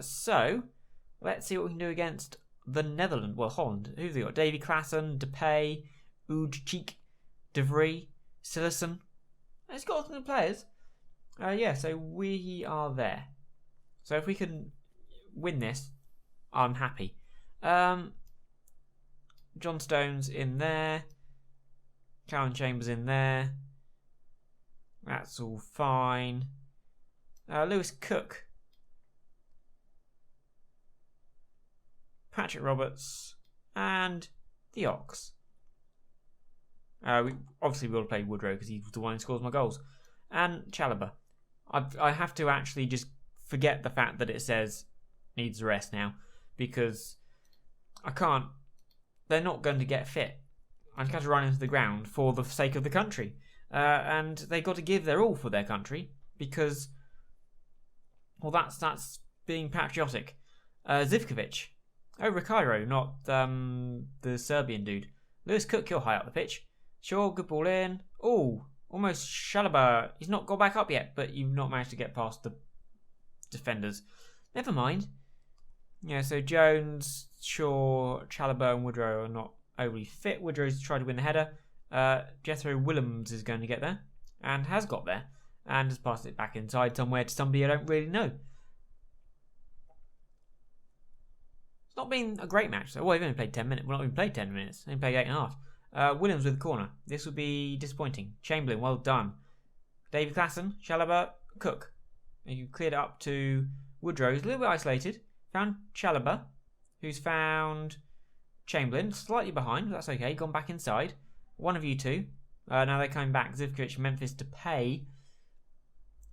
So, let's see what we can do against the Netherlands. Well, Holland. Who've they got? Davy Klaassen, Depay, Oudcheek, De Vries, Sillessen. It's got some players. Yeah, so we are there. So if we can win this, I'm happy. John Stones in there. Callum Chambers in there. That's all fine. Lewis Cook. Patrick Roberts. And the Ox. Obviously we will play Woodrow because he's the one who scores my goals. And Chalobah. I have to actually just forget the fact that it says needs rest now, because I can't. They're not going to get fit. I've got to run into the ground for the sake of the country, and they got to give their all for their country because, well, that's being patriotic. Zivkovic, Ricairo, not the Serbian dude. Lewis Cook, you're high up the pitch. Sure, good ball in. Oh, almost Chalobah. He's not got back up yet, but you've not managed to get past the defenders. Never mind. Yeah, so Jones, Shaw, Chalobah and Woodrow are not overly fit. Woodrow's tried to win the header. Jethro Willems is going to get there, and has got there, and has passed it back inside somewhere to somebody I don't really know. It's not been a great match. Well, we've only played 10 minutes. Well, not even played 10 minutes. We've only played 8.5. Williams with the corner. This would be disappointing. Chamberlain, well done. David Klaassen, Chalobah, Cook. You cleared it up to Woodrow. He's a little bit isolated. Found Chalobah, who's found Chamberlain, slightly behind, but that's okay. Gone back inside. One of you two. Now they're coming back. Zivkovic, Memphis, Depay.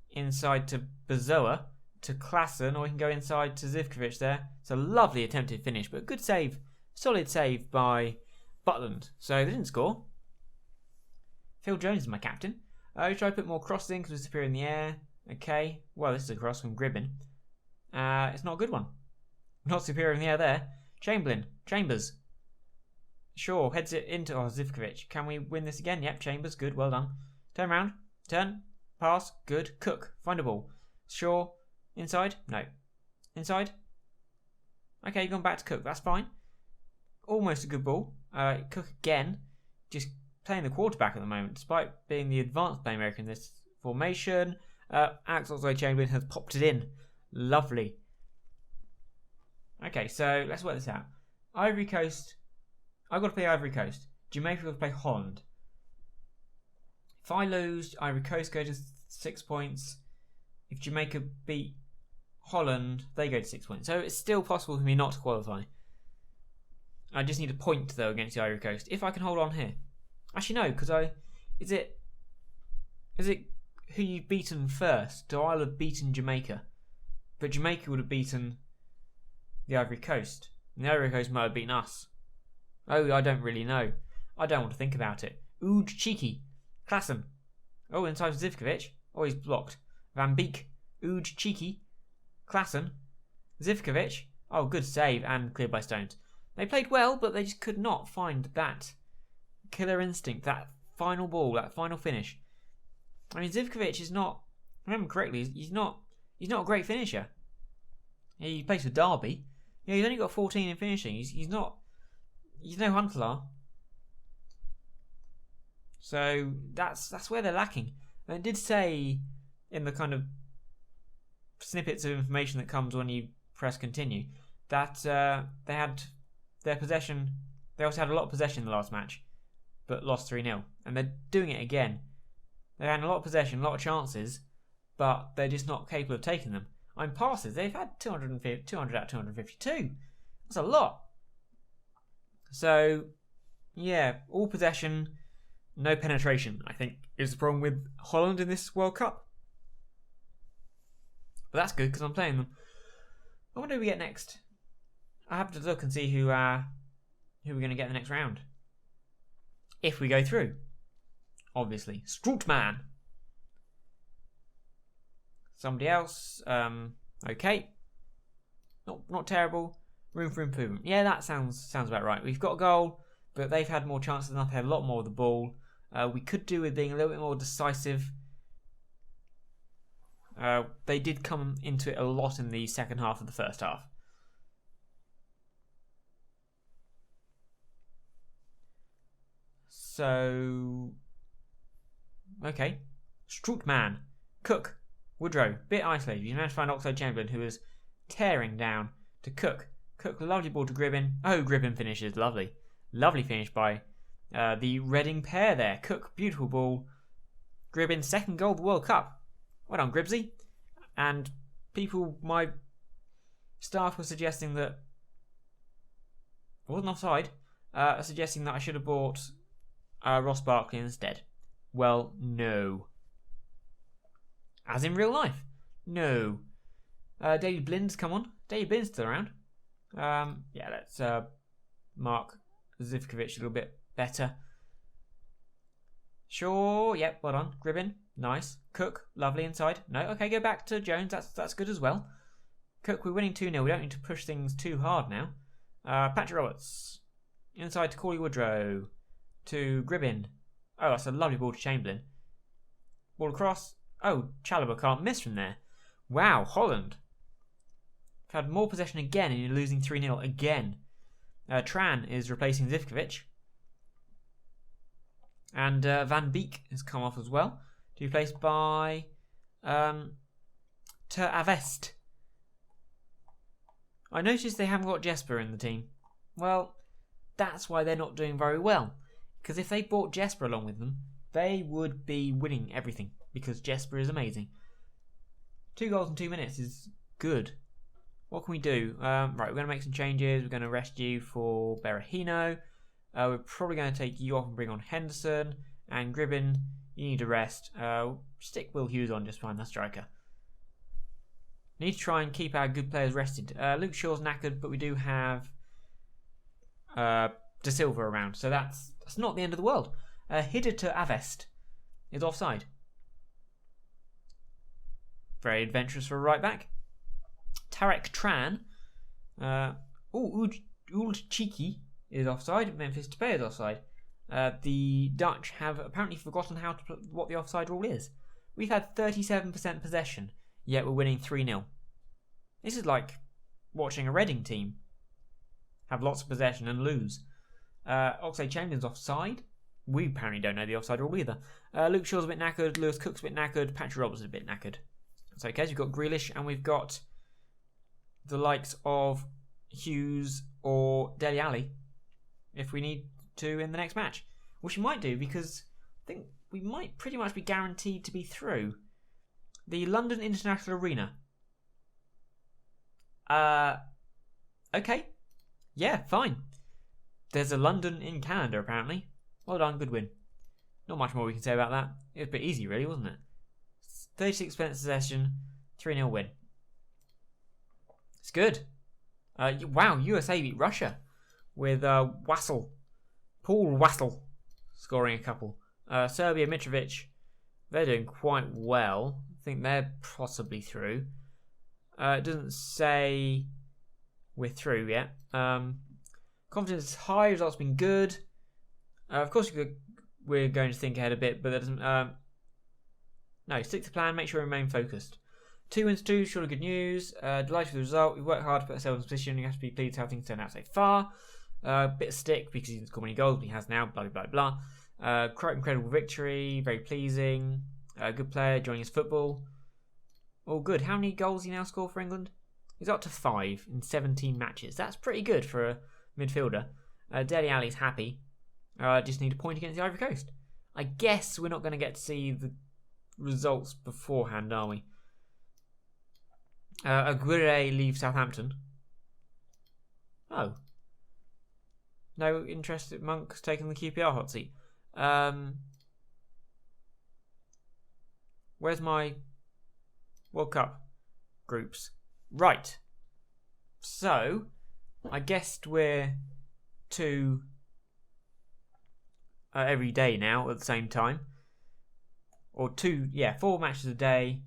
Inside to Bazoa, to Klaassen, or we can go inside to Zivkovic there. It's a lovely attempted finish, but a good save. Solid save by Butland. So they didn't score. Phil Jones is my captain. Try to put more crosses in because we're superior in the air. Okay. Well, this is a cross from Gribbin. It's not a good one. Not superior in the air there. Chambers. Sure, heads it into Zivkovic. Can we win this again? Yep, Chambers, good, well done. Turn around, turn, pass, good. Cook, find a ball. Shaw, inside? No. Inside? Okay, gone back to Cook, that's fine. Almost a good ball. Cook again, just playing the quarterback at the moment, despite being the advanced playmaker in this formation. Alex Oxlade-Chamberlain has popped it in. Lovely. Okay, so let's work this out. Ivory Coast. I've got to play Ivory Coast. Jamaica will play Holland. If I lose, Ivory Coast go to 6 points. If Jamaica beat Holland, they go to 6 points. So it's still possible for me not to qualify. I just need a point though against the Ivory Coast. If I can hold on here. Actually no, because is it who you've beaten first? Do I have beaten Jamaica? But Jamaica would have beaten the Ivory Coast. And the Ivory Coast might have beaten us. Oh, I don't really know. I don't want to think about it. Oudcheek, Klaassen. Oh, inside Zivkovic. Oh, he's blocked. Van Beek, Oudcheek, Klaassen, Zivkovic. Oh, good save and cleared by Stones. They played well, but they just could not find that killer instinct, that final ball, that final finish. I mean, Zivkovic is not, if I remember correctly, he's not a great finisher. He plays for Derby. You know, he's only got 14 in finishing. He's no Huntelaar. So that's where they're lacking. And it did say in the kind of snippets of information that comes when you press continue that they had their possession. They also had a lot of possession in the last match, but lost 3-0. And they're doing it again. They had a lot of possession, a lot of chances, but they're just not capable of taking them. On passes, they've had 200 out of 252. That's a lot. So, yeah, all possession, no penetration, I think, is the problem with Holland in this World Cup. But that's good because I'm playing them. I wonder who we get next. I have to look and see who we're going to get in the next round. If we go through. Obviously. Strootman. Somebody else. Okay. Not terrible. Room for improvement. Yeah, that sounds about right. We've got a goal, but they've had more chances than us. They had a lot more of the ball. We could do with being a little bit more decisive. They did come into it a lot in the second half of the first half. So, okay. Strootman, Cook, Woodrow, bit isolated. You managed to find Oxlade-Chamberlain, who was tearing down to Cook. Cook, lovely ball to Gribbin. Oh, Gribbin finishes. Lovely. Lovely finish by the Reading pair there. Cook, beautiful ball. Gribbin, second goal of the World Cup. Well done, Gribbsy. And people, my staff were suggesting that I wasn't offside, suggesting that I should have bought Ross Barkley instead. Well, no. As in real life. No. David Blind's come on. David Blind's still around. Yeah, let's mark Zivkovic a little bit better. Sure, yep, well done. Gribbin, nice. Cook, lovely inside. No, okay, go back to Jones. That's good as well. Cook, we're winning 2-0. We don't need to push things too hard now. Patrick Roberts. Inside to Corley Woodrow. To Gribbin. Oh, that's a lovely ball to Chamberlain. Ball across. Oh, Chalobah can't miss from there. Wow, Holland. Had more possession again and you're losing 3-0 again. Tran is replacing Zivkovic. And Van Beek has come off as well. To be replaced by Ter Avest. I noticed they haven't got Jesper in the team. Well, that's why they're not doing very well. Because if they brought Jesper along with them, they would be winning everything. Because Jesper is amazing. 2 goals in 2 minutes is good. What can we do? Right, we're going to make some changes. We're going to rest you for Berahino. We're probably going to take you off and bring on Henderson. And Gribbin, you need to rest. Stick Will Hughes on just fine, that striker. Need to try and keep our good players rested. Luke Shaw's knackered, but we do have De Silva around. So that's not the end of the world. Hidder to Avest is offside. Very adventurous for a right back. Tarek Tran. Ould Cheeky is offside. Memphis Depay is offside. The Dutch have apparently forgotten what the offside rule is. We've had 37% possession, yet we're winning 3-0. This is like watching a Reading team have lots of possession and lose. Oxlade-Chamberlain's offside. We apparently don't know the offside rule either. Luke Shaw's a bit knackered. Lewis Cook's a bit knackered. Patrick Roberts is a bit knackered. That's okay. So we've got Grealish and we've got the likes of Hughes or Dele Alli if we need to in the next match. Which we might do because I think we might pretty much be guaranteed to be through. The London International Arena. Okay. Yeah, fine. There's a London in Canada apparently. Well done, good win. Not much more we can say about that. It was a bit easy really, wasn't it? 36% possession, 3-0 win. It's good. Wow, USA beat Russia with Wassel. Paul Wassel scoring a couple. Serbia, Mitrovic, they're doing quite well. I think they're possibly through. It doesn't say we're through yet. Confidence is high, results been good. Of course, we're going to think ahead a bit, but that doesn't... No, stick to the plan, make sure we remain focused. 2 wins, 2, surely good news. Delighted with the result. We've worked hard to put ourselves in a position. You have to be pleased how things turn out so far. Bit of stick because he didn't score many goals, but he has now. Blah, blah, blah, blah. Quite incredible victory. Very pleasing. Good player, enjoying his football. All good. How many goals he now score for England? He's up to 5 in 17 matches. That's pretty good for a midfielder. Dele Alli's happy. Just need a point against the Ivory Coast. I guess we're not going to get to see the results beforehand, are we? Aguirre leaves Southampton. Oh. No interest in Monk's taking the QPR hot seat. Where's my World Cup groups? Right. So, I guessed we're 2 every day now at the same time. Or 4 matches a day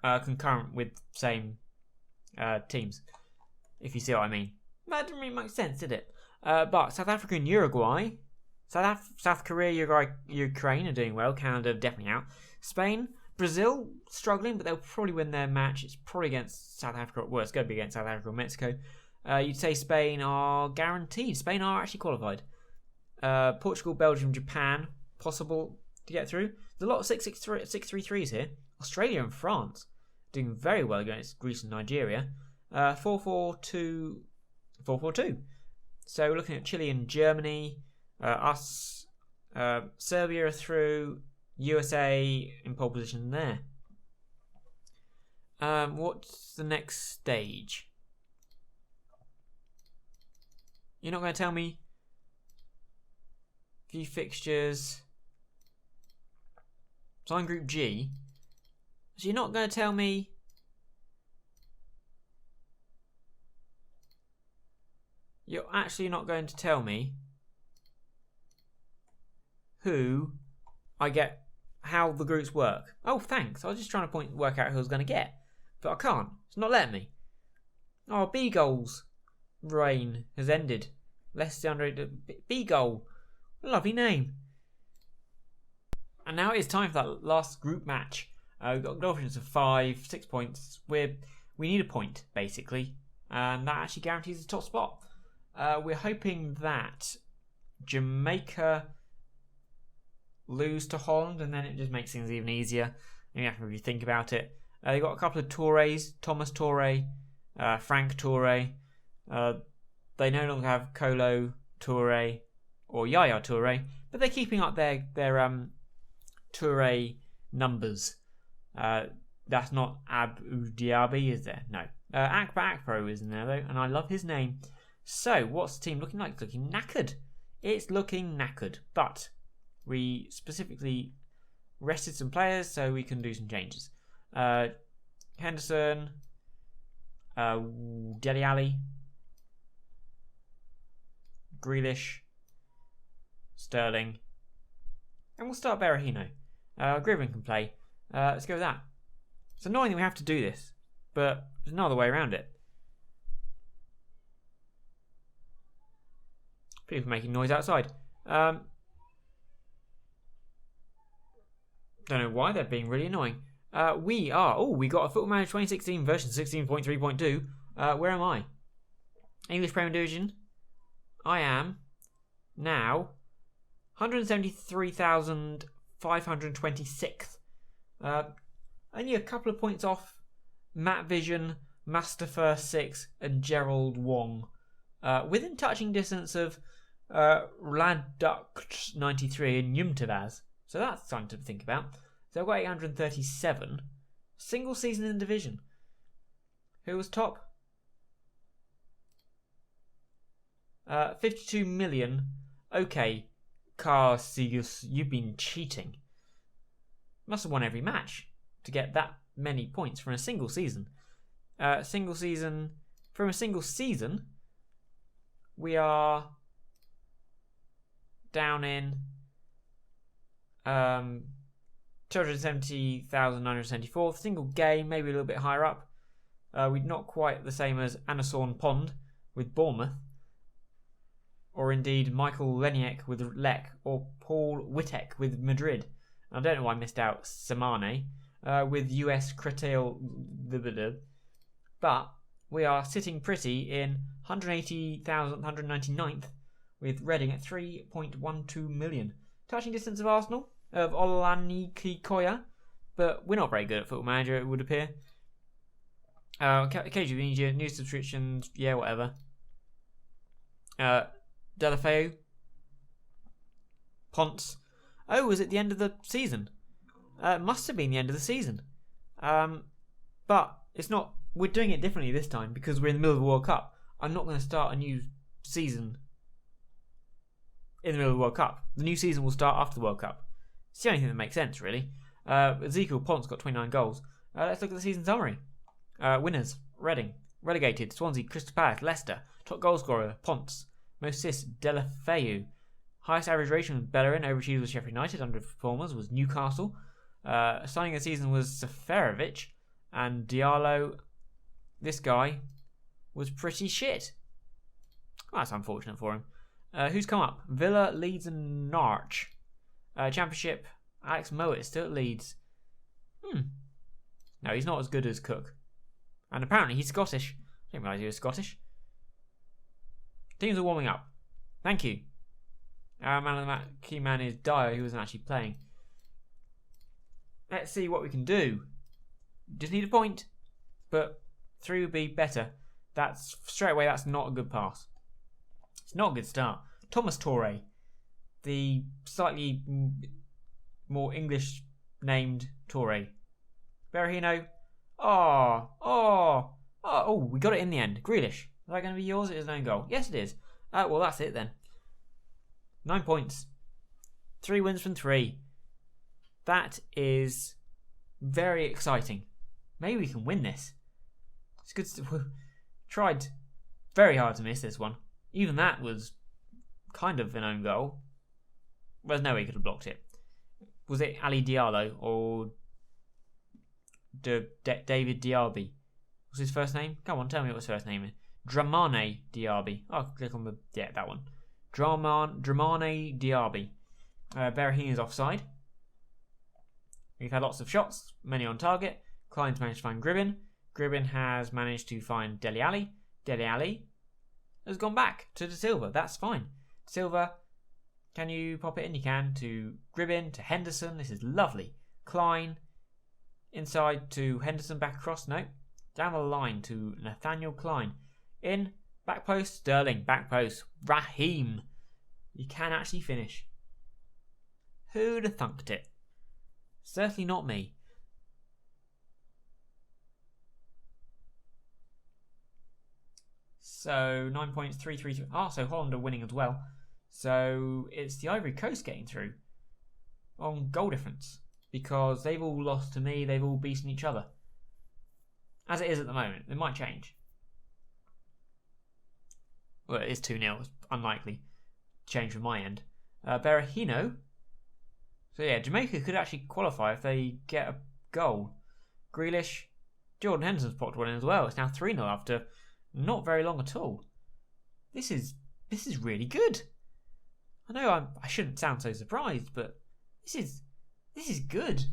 concurrent with same teams. If you see what I mean. That didn't really make sense, did it? But South Africa and Uruguay, South Korea, Ukraine are doing well. Canada definitely out. Spain, Brazil struggling, but they'll probably win their match. It's probably against South Africa. Well, it's going to be against South Africa or Mexico. You'd say Spain are guaranteed. Spain are actually qualified. Portugal, Belgium, Japan, possible to get through. There's a lot of 6-3-3s here. Australia and France doing very well against Greece and Nigeria. 4-4-2, 4-4-2. So we're looking at Chile and Germany. Us, Serbia are through. USA in pole position there. What's the next stage? You're not going to tell me few fixtures. So I'm Group G. So you're not going to tell me you're actually not going to tell me who I get, how the groups work. Oh, thanks. I was just trying to work out who I was going to get. But I can't. It's not letting me. Oh, B-Goal's reign has ended. Leicester B-Goal. Lovely name. And now it is time for that last group match. We've got Dolphins of 5, 6 points. We need a point, basically. And that actually guarantees the top spot. We're hoping that Jamaica lose to Holland, and then it just makes things even easier. You have to really think about it. They've got a couple of Tourés, Thomas Touré, Frank Touré. They no longer have Kolo Touré or Yaya Touré, but they're keeping up their Touré numbers. That's not Abu Dhabi, is there? No. Akbar Akpro is in there though, and I love his name. So, what's the team looking like? It's looking knackered. It's looking knackered, but we specifically rested some players so we can do some changes. Henderson, Dele Alli, Grealish, Sterling, and we'll start Berahino. Griffin can play. Let's go with that. It's annoying that we have to do this, but there's no other way around it. People making noise outside. Don't know why, they're being really annoying. We got a Football Manager 2016 version 16.3.2. Where am I? English Premier Division. I am now 173,526th. Only a couple of points off Matt Vision, Mustafa 6, and Gerald Wong. Within touching distance of Raduk 93 and Yumtavaz. So that's something to think about. So I've got 837. Single season in division. Who was top? 52 million. Okay, Carsius, you've been cheating. Must have won every match to get that many points from a single season. From a single season, we are down in 270,974. Single game, maybe a little bit higher up. We're not quite the same as Anasorn Pond with Bournemouth, or indeed Michael Leniek with Lech, or Paul Wittek with Madrid. I don't know why I missed out Samane with US Cretel, but we are sitting pretty in 180,199th with Reading at 3.12 million. Touching distance of Arsenal, of Olaniki Koya, but we're not very good at Football Manager, it would appear. Occasionally we need your new subscriptions, yeah, whatever. Delafeu, Ponce. Oh, was it the end of the season? It must have been the end of the season. But it's not. We're doing it differently this time because we're in the middle of the World Cup. I'm not going to start a new season in the middle of the World Cup. The new season will start after the World Cup. It's the only thing that makes sense, really. Ezekiel Ponce got 29 goals. Let's look at the season summary. Winners: Reading. Relegated: Swansea, Crystal Palace, Leicester. Top goal scorer: Ponce. Most assists: Delafeu. Highest average rating was Bellerin. Overachieved was Sheffield United. Underperformers was Newcastle. Signing of the season was Seferovic. And Diallo, this guy, was pretty shit. Well, that's unfortunate for him. Who's come up? Villa, Leeds and Norwich. Championship, Alex Mowat still at Leeds. No, he's not as good as Cook. And apparently he's Scottish. I didn't realise he was Scottish. Teams are warming up. Thank you. Our man of the match, key man is Dyer, who wasn't actually playing. Let's see what we can do. Just need a point, but 3 would be better. That's straight away. That's not a good pass. It's not a good start. Thomas Torre, the slightly more English named Torre. Berahino. Oh, we got it in the end. Grealish. Is that going to be yours? It is an own goal. Yes, it is. Well, that's it then. 9 points. 3 wins from 3. That is very exciting. Maybe we can win this. It's good. We tried very hard to miss this one. Even that was kind of an own goal. There's no way he could have blocked it. Was it Ali Diallo or David Diaby? What's his first name? Come on, tell me what his first name is. Dramane Diaby. Oh, click on that one. Dramane Diaby. Berahino's offside. We've had lots of shots, many on target. Klein's managed to find Gribbin. Gribbin has managed to find Dele Alli. Dele Alli has gone back to De Silva. That's fine. De Silva, can you pop it in? You can. To Gribbin, to Henderson. This is lovely. Klein, inside to Henderson, back across. No. Down the line to Nathaniel Klein. In, back post, Sterling, back post. Raheem. You can actually finish. Who'd have thunked it? Certainly not me. So 9 points, 3-3. So Holland are winning as well. So it's the Ivory Coast getting through on goal difference because they've all lost to me. They've all beaten each other. As it is at the moment, it might change. Well, it is 2-0. It's unlikely to change from my end. Berahino. So yeah, Jamaica could actually qualify if they get a goal. Grealish, Jordan Henderson's popped one in as well. It's now 3-0 after not very long at all. This is really good. I know I shouldn't sound so surprised, but this is good.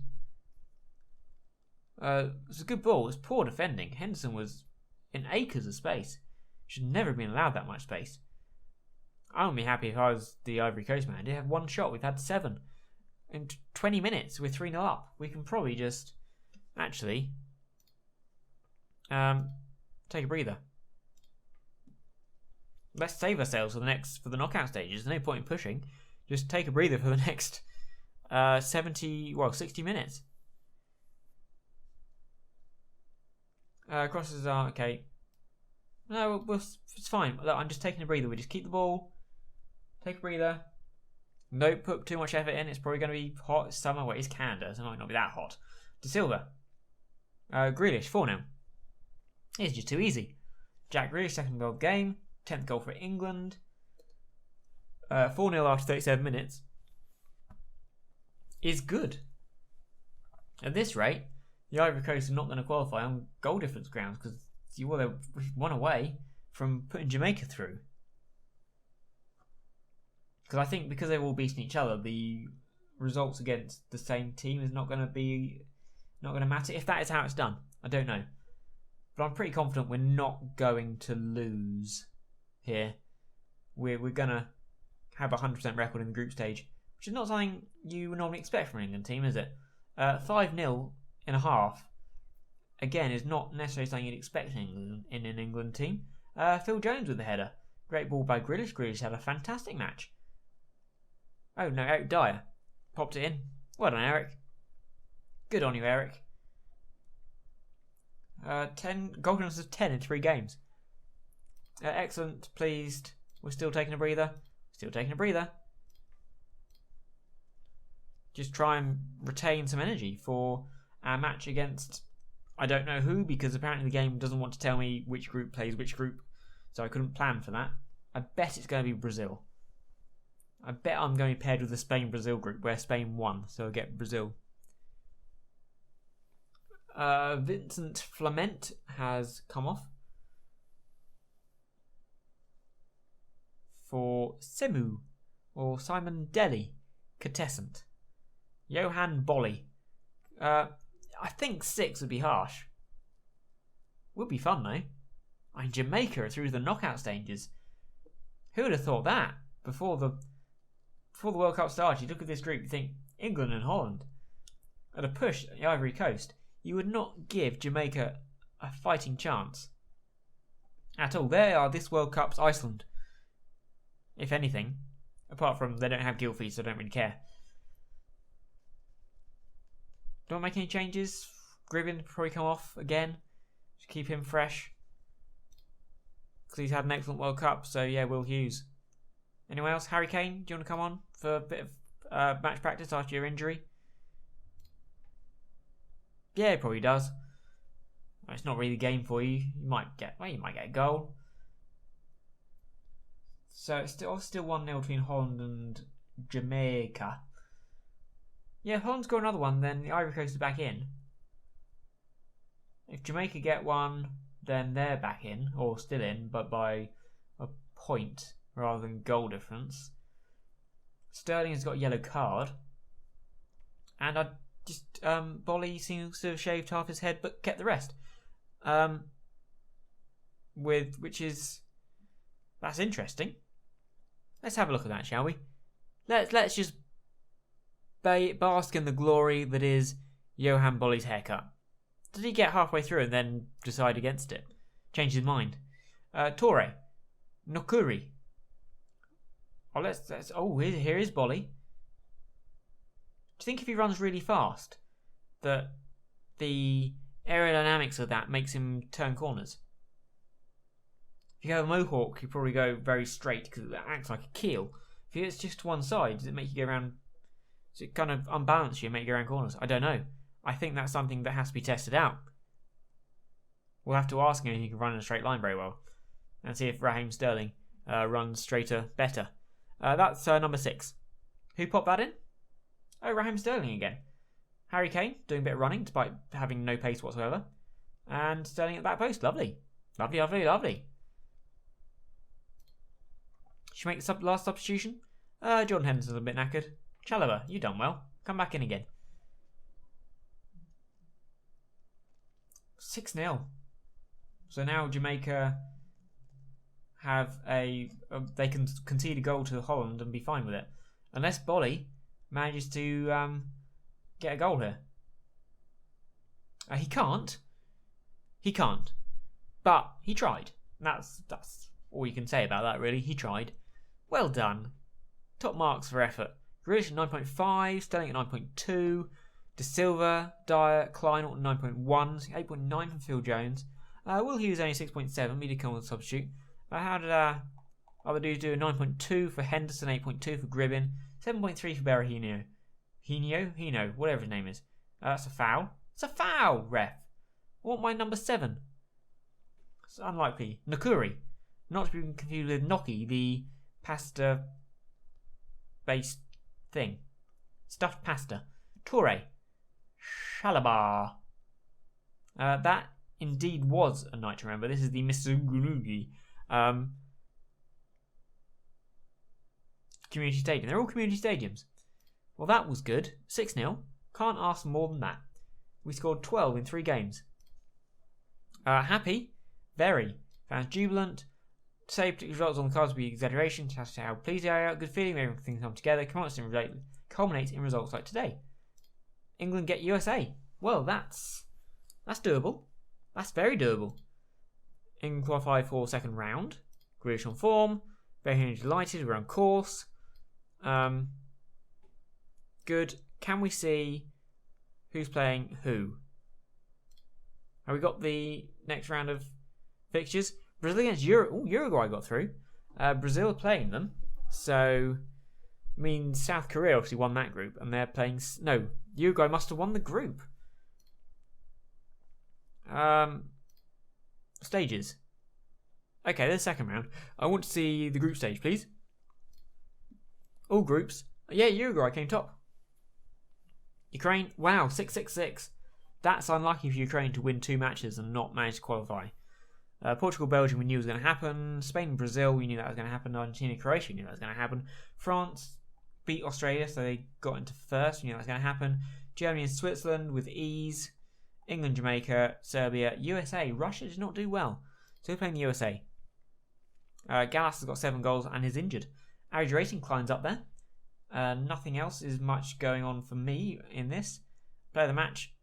It's a good ball. It's poor defending. Henderson was in acres of space. Should never have been allowed that much space. I wouldn't be happy if I was the Ivory Coast man. They have one shot. We've had 7. In 20 minutes, we're 3-0 up. We can probably just actually take a breather. Let's save ourselves for the knockout stages. There's no point in pushing. Just take a breather for the next 60 minutes. Crosses are okay. No, it's fine. Look, I'm just taking a breather. We just keep the ball. Take a breather. Don't put too much effort in. It's probably going to be hot. It's summer. Well, it's Canada, so it might not be that hot. De Silva. Grealish, 4-0. It's just too easy. Jack Grealish, second goal of the game. 10th goal for England. 4-0 after 37 minutes. Is good. At this rate, the Ivory Coast are not going to qualify on goal difference grounds because they're 1 away from putting Jamaica through. Because I think because they've all beaten each other, the results against the same team is not going to matter. If that is how it's done, I don't know. But I'm pretty confident we're not going to lose here. We're going to have a 100% record in the group stage, which is not something you would normally expect from an England team, is it? 5-0 in a half, again, is not necessarily something you'd expect in an England team. Phil Jones with the header. Great ball by Grealish. Grealish had a fantastic match. Oh no, Eric Dyer popped it in. Well done, Eric. Good on you, Eric. 10 goal difference of 10 in 3 games. Excellent, pleased. We're still taking a breather. Still taking a breather. Just try and retain some energy for our match against I don't know who, because apparently the game doesn't want to tell me which group plays which group, so I couldn't plan for that. I bet it's going to be Brazil. I bet I'm going to be paired with the Spain-Brazil group where Spain won, so I'll get Brazil. Vincent Flement has come off for Semu or Simon Deli Contestant. Johan Bolly. I think 6 would be harsh. Would be fun though. I mean, Jamaica are through to the knockout stages. Who would have thought that before the World Cup started? You look at this group, you think England and Holland at a push at the Ivory Coast. You would not give Jamaica a fighting chance at all. They are this World Cup's Iceland, if anything. Apart from they don't have Gylfi, so I don't really care. Don't make any changes. Gribbin probably come off again. Just keep him fresh. Because he's had an excellent World Cup, so yeah, Will Hughes. Anyone else? Harry Kane, do you want to come on for a bit of match practice after your injury? Yeah, it probably does. Well, it's not really the game for you. You might get a goal. So it's still 1-0 between Holland and Jamaica. Yeah, if Holland's got another one, then the Ivory Coast is back in. If Jamaica get one, then they're back in, or still in, but by a point rather than goal difference. Sterling has got a yellow card. And Bolly seems to have shaved half his head, but kept the rest. That's interesting. Let's have a look at that, shall we? Let's just bask in the glory that is Johan Bolly's haircut. Did he get halfway through and then decide against it? Change his mind. Torre. Nokuri. Here is Bolly. Do you think if he runs really fast that the aerodynamics of that makes him turn corners? If you have a mohawk, you probably go very straight because it acts like a keel. If it's just to one side, does it make you go around? Does it kind of unbalance you and make you go around corners? I don't know. I think that's something that has to be tested out. We'll have to ask him if he can run in a straight line very well, and see if Raheem Sterling runs straighter better. That's number 6. Who popped that in? Oh, Raheem Sterling again. Harry Kane doing a bit of running despite having no pace whatsoever. And Sterling at the back post. Lovely. Lovely, lovely, lovely. Should we make the last substitution? Jordan Henderson's a bit knackered. Chalobah, you done well. Come back in again. 6-0. So now Jamaica they can concede a goal to Holland and be fine with it. Unless Bolly manages to get a goal here. He can't. He can't. But he tried. That's all you can say about that, really. He tried. Well done. Top marks for effort. Grealish at 9.5, Sterling at 9.2, De Silva, Dyer, Klein at 9.1, 8.9 from Phil Jones. Will Hughes only 6.7, me to come on substitute. How did other dudes do? 9.2 for Henderson, 8.2 for Gribbin, 7.3 for Berahino. Hino, whatever his name is. That's a foul. It's a foul, ref. I want my number 7. It's unlikely. Nakuri. Not to be confused with Gnocchi, the pasta-based thing. Stuffed pasta. Torre. Chalobah. That indeed was a night to remember. This is the Misugunugi community stadium. They're all community stadiums. Well, that was good. 6-0. Can't ask more than that. We scored 12 in 3 games. Happy. Very. Fans jubilant. Say particular results on the cards would be exaggeration. Just how pleased they are. Good feeling. Everything come together. Culminates in results like today. England get USA. Well, that's doable. That's very doable. England qualify for second round. Grealish on form. Very delighted. We're on course. Good. Can we see who's playing who? Have we got the next round of fixtures? Brazil against Uruguay got through. Brazil are playing them. So, I mean, South Korea obviously won that group. And they're playing... No, Uruguay must have won the group. Stages. Okay, there's the second round. I want to see the group stage, please. All groups. Yeah, Uruguay came top. Ukraine, wow, 6-6-6. That's unlucky for Ukraine to win 2 matches and not manage to qualify. Portugal, Belgium, we knew was going to happen. Spain, Brazil, we knew that was going to happen. Argentina, Croatia, we knew that was going to happen. France beat Australia, so they got into first. We knew that was going to happen. Germany and Switzerland with ease. England, Jamaica, Serbia, USA. Russia did not do well. So we're playing the USA. Gallas has got 7 goals and is injured. Average rating climbs up there. Nothing else is much going on for me in this. Player of the match.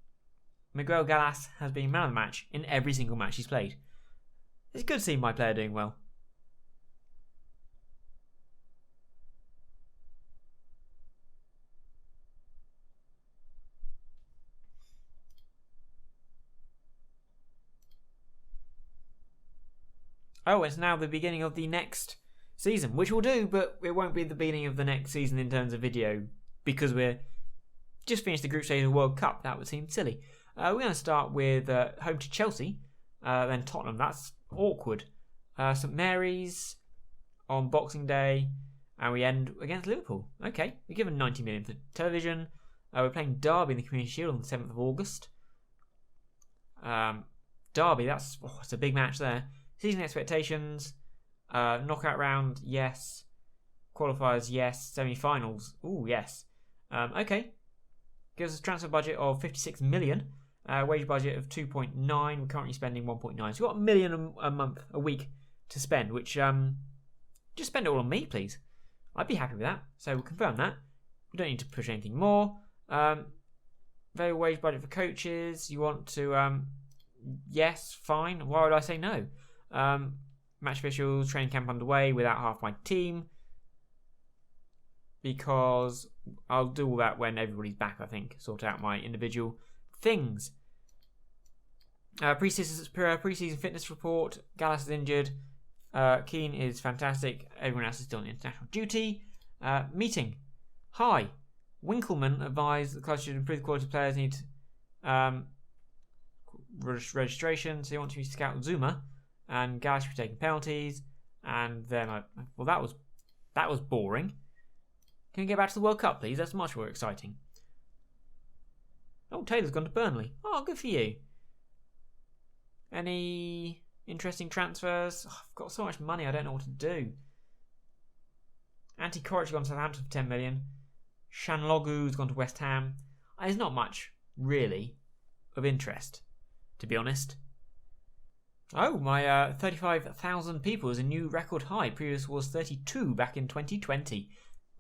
Miguel Gallas has been man of the match in every single match he's played. It's good to see my player doing well. Oh, it's now the beginning of the next season, which we'll do, but it won't be the beginning of the next season in terms of video because we're just finished the group stage of the World Cup. That would seem silly. We're going to start with home to Chelsea, then Tottenham. That's awkward. St Mary's on Boxing Day, and we end against Liverpool. Okay, we're given 90 million for television. We're playing Derby in the Community Shield on the 7th of August. Derby, that's it's a big match there. Season expectations, knockout round, yes. Qualifiers, yes. Semi-finals, ooh, yes. Okay. Gives us a transfer budget of 56 million. Wage budget of 2.9. We're currently spending 1.9. So we've got $1 million a week to spend, which, just spend it all on me, please. I'd be happy with that. So we'll confirm that. We don't need to push anything more. Very wage budget for coaches. You want to, yes, fine. Why would I say no? Match officials, training camp underway without half my team. Because I'll do all that when everybody's back, I think. Sort out my individual things. Pre-season fitness report. Gallas is injured. Keane is fantastic. Everyone else is still on international duty. Meeting. Hi. Winkleman advised that the club should improve the quality of players need registration. So you want to scout Zuma. And Gallas should be taking penalties. And then well, that was boring. Can we get back to the World Cup, please? That's much more exciting. Oh, Taylor's gone to Burnley. Oh, good for you. Any interesting transfers? Oh, I've got so much money, I don't know what to do. Antti Coric has gone to Southampton for 10 million. Shanlogu's gone to West Ham. There's not much, really, of interest, to be honest. Oh, my 35,000 people is a new record high. Previous was 32 back in 2020.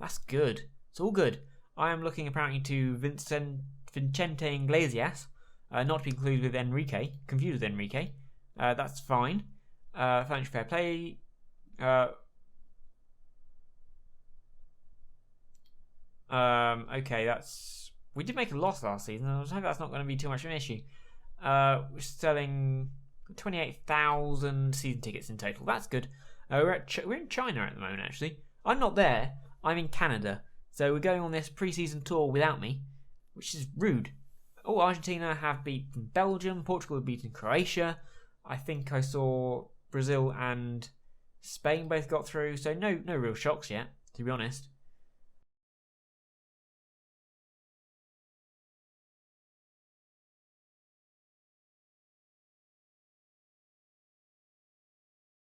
That's good. It's all good. I am looking apparently to Vicente Iglesias, not to be confused with Enrique. That's fine. Financial fair play. Okay, that's... We did make a loss last season. I hope that's not going to be too much of an issue. We're selling 28,000 season tickets in total. That's good. We're in China at the moment, actually. I'm not there. I'm in Canada. So we're going on this pre-season tour without me, which is rude. Oh, Argentina have beaten Belgium. Portugal have beaten Croatia. I think I saw Brazil and Spain both got through. So no real shocks yet, to be honest.